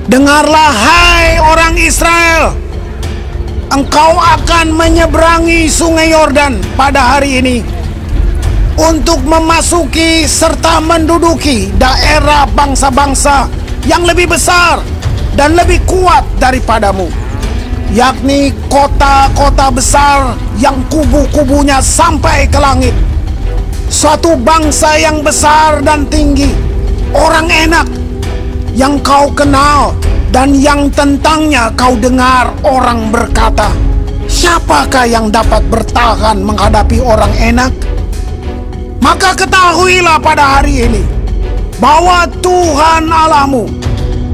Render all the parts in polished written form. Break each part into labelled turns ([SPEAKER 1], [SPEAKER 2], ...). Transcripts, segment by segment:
[SPEAKER 1] Dengarlah hai orang Israel, engkau akan menyeberangi sungai Yordan pada hari ini untuk memasuki serta menduduki daerah bangsa-bangsa yang lebih besar dan lebih kuat daripadamu, yakni kota-kota besar yang kubu-kubunya sampai ke langit. Suatu bangsa yang besar dan tinggi, orang enak yang kau kenal dan yang tentangnya kau dengar orang berkata, siapakah yang dapat bertahan menghadapi orang enak? Maka ketahuilah pada hari ini bahwa Tuhan Allahmu,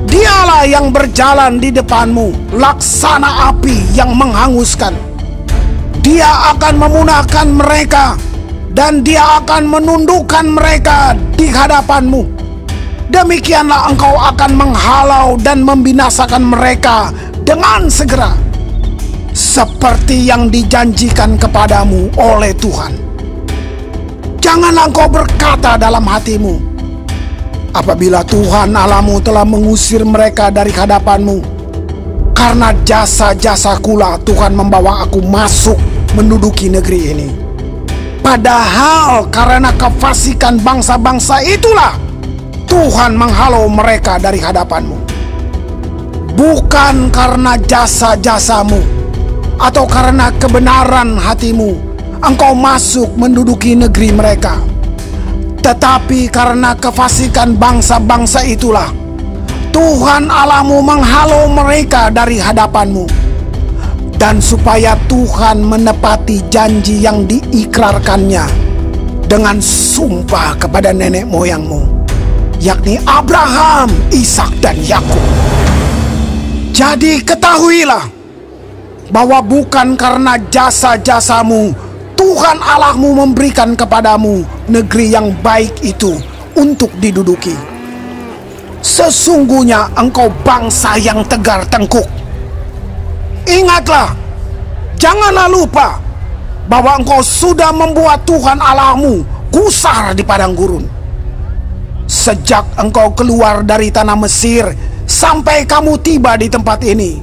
[SPEAKER 1] Dialah yang berjalan di depanmu laksana api yang menghanguskan. Dia akan memunahkan mereka dan Dia akan menundukkan mereka di hadapanmu. Demikianlah engkau akan menghalau dan membinasakan mereka dengan segera, seperti yang dijanjikan kepadamu oleh Tuhan. Janganlah engkau berkata dalam hatimu, apabila Tuhan Allahmu telah mengusir mereka dari hadapanmu, karena jasa-jasakulah Tuhan membawa aku masuk menduduki negeri ini. Padahal karena kefasikan bangsa-bangsa itulah Tuhan menghalau mereka dari hadapanmu. Bukan karena jasa-jasamu atau karena kebenaran hatimu engkau masuk menduduki negeri mereka, tetapi karena kefasikan bangsa-bangsa itulah Tuhan Allahmu menghalau mereka dari hadapanmu. Dan supaya Tuhan menepati janji yang diikrarkannya dengan sumpah kepada nenek moyangmu, yakni Abraham, Ishak, dan Yakub. Jadi ketahuilah bahwa bukan karena jasa-jasamu Tuhan Allahmu memberikan kepadamu negeri yang baik itu untuk diduduki. Sesungguhnya engkau bangsa yang tegar tengkuk. Ingatlah, janganlah lupa bahwa engkau sudah membuat Tuhan Allahmu gusar di padang gurun. Sejak engkau keluar dari tanah Mesir sampai kamu tiba di tempat ini,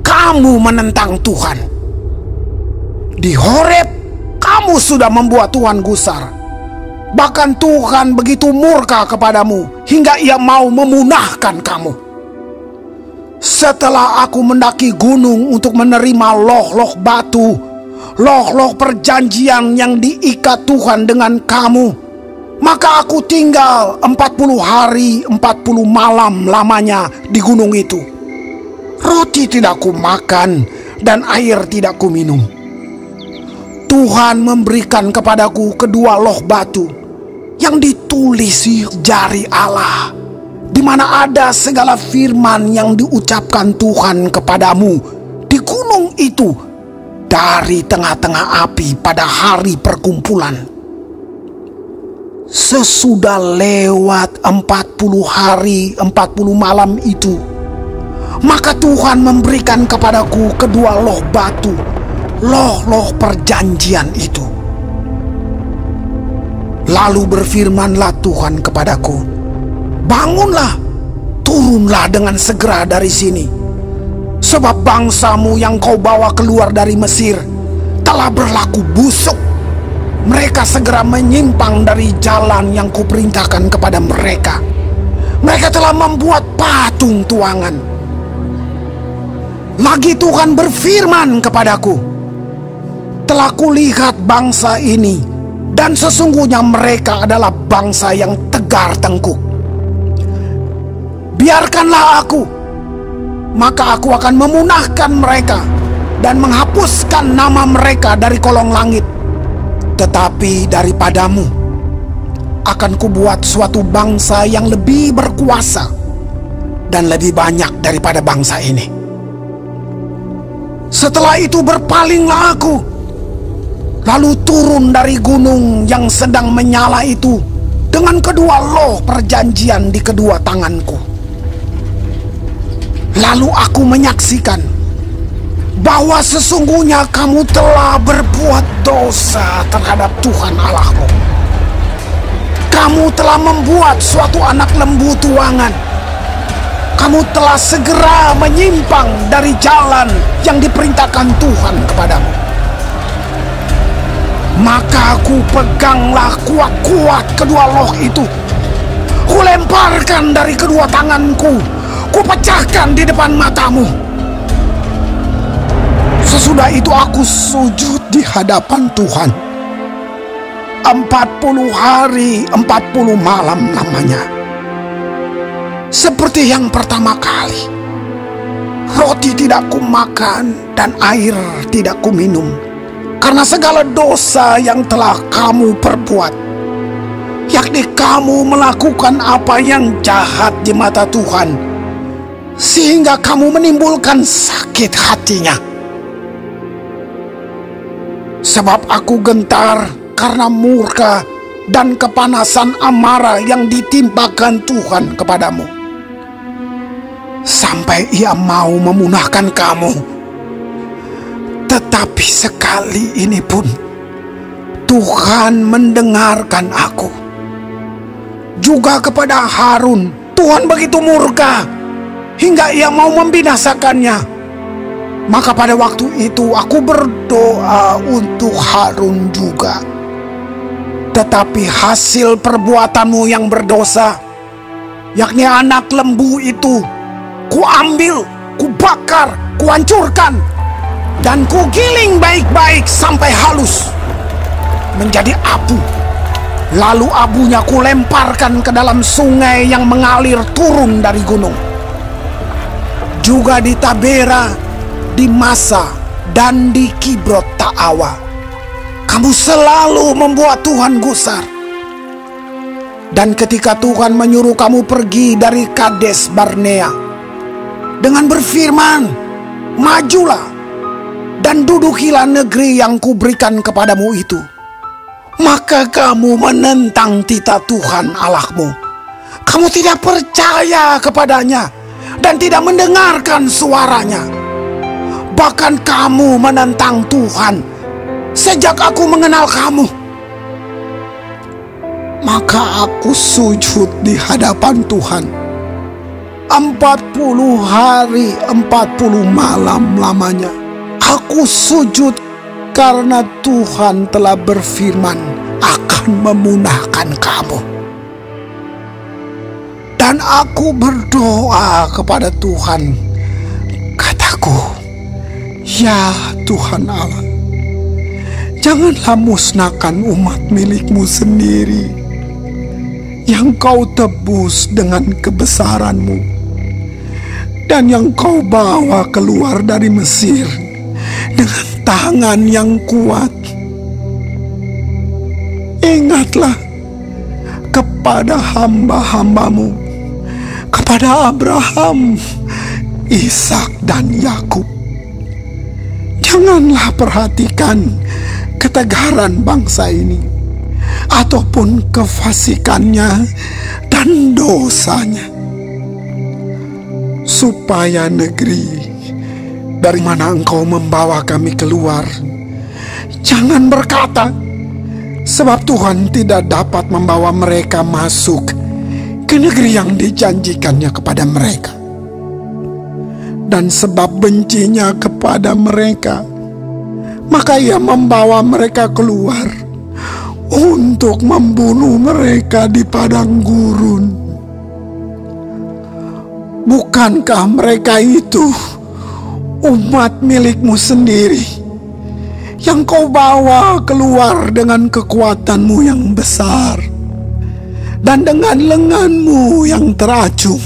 [SPEAKER 1] kamu menentang Tuhan. Di Horeb, kamu sudah membuat Tuhan gusar. Bahkan Tuhan begitu murka kepadamu hingga Ia mau memunahkan kamu. Setelah aku mendaki gunung untuk menerima loh-loh batu, loh-loh perjanjian yang diikat Tuhan dengan kamu, maka aku tinggal 40 hari 40 malam lamanya di gunung itu. Roti tidak kumakan dan air tidak kuminum. Tuhan memberikan kepadaku kedua loh batu yang ditulisi jari Allah, di mana ada segala firman yang diucapkan Tuhan kepadamu di gunung itu dari tengah-tengah api pada hari perkumpulan. Sesudah lewat 40 hari 40 malam itu, maka Tuhan memberikan kepadaku kedua loh batu, loh-loh perjanjian itu. Lalu berfirmanlah Tuhan kepadaku, bangunlah, turunlah dengan segera dari sini, sebab bangsamu yang kau bawa keluar dari Mesir telah berlaku busuk. Mereka segera menyimpang dari jalan yang kuperintahkan kepada mereka. Mereka telah membuat patung tuangan. Lagi Tuhan berfirman kepadaku, telah kulihat bangsa ini, dan sesungguhnya mereka adalah bangsa yang tegar tengkuk. Biarkanlah aku, maka aku akan memunahkan mereka dan menghapuskan nama mereka dari kolong langit. Tetapi daripadamu akan kubuat suatu bangsa yang lebih berkuasa dan lebih banyak daripada bangsa ini. Setelah itu berpalinglah aku, lalu turun dari gunung yang sedang menyala itu dengan kedua loh perjanjian di kedua tanganku. Lalu aku menyaksikan bahwa sesungguhnya kamu telah berbuat dosa terhadap Tuhan Allahmu. Kamu telah membuat suatu anak lembu tuangan. kamu telah segera menyimpang dari jalan yang diperintahkan Tuhan kepadamu. Maka aku peganglah kuat-kuat kedua loh itu. Kulemparkan dari kedua tanganku, kupecahkan di depan matamu. Sesudah itu aku sujud di hadapan Tuhan. 40 hari 40 malam lamanya. Seperti yang pertama kali, roti tidak kumakan dan air tidak kuminum, karena segala dosa yang telah kamu perbuat, yakni kamu melakukan apa yang jahat di mata Tuhan, sehingga kamu menimbulkan sakit hatinya. Sebab aku gentar karena murka dan kepanasan amarah yang ditimpakan Tuhan kepadamu, sampai ia mau memunahkan kamu. Tetapi sekali ini pun Tuhan mendengarkan aku. Juga kepada Harun Tuhan begitu murka hingga ia mau membinasakannya. Maka pada waktu itu aku berdoa untuk Harun juga. Tetapi hasil perbuatanmu yang berdosa, yakni anak lembu itu, kuambil, kubakar, kuhancurkan, dan kugiling baik-baik sampai halus menjadi abu. Lalu abunya kulemparkan ke dalam sungai yang mengalir turun dari gunung. Juga di Tabera, di Masa, dan di Kibrot Ta'awa, kamu selalu membuat Tuhan gusar. Dan ketika Tuhan menyuruh kamu pergi dari Kades Barnea dengan berfirman, majulah dan dudukilah negeri yang kuberikan kepadamu itu, maka kamu menentang titah Tuhan Allahmu. Kamu tidak percaya kepadanya dan tidak mendengarkan suaranya. Bahkan kamu menentang Tuhan sejak aku mengenal kamu. Maka aku sujud di hadapan Tuhan 40 hari 40 malam lamanya. Aku sujud karena Tuhan telah berfirman akan memunahkan kamu. Dan aku berdoa kepada Tuhan, kataku, ya Tuhan Allah, janganlah musnahkan umat milikmu sendiri yang kau tebus dengan kebesaranmu dan yang kau bawa keluar dari Mesir dengan tangan yang kuat. Ingatlah kepada hamba-hambamu, kepada Abraham, Ishak, dan Yakub. Janganlah perhatikan ketegaran bangsa ini, ataupun kefasikannya dan dosanya, supaya negeri dari mana engkau membawa kami keluar, jangan berkata, sebab Tuhan tidak dapat membawa mereka masuk ke negeri yang dijanjikannya kepada mereka. Dan sebab bencinya kepada mereka, maka ia membawa mereka keluar untuk membunuh mereka di padang gurun. Bukankah mereka itu umat milikmu sendiri yang kau bawa keluar dengan kekuatanmu yang besar dan dengan lenganmu yang teracung?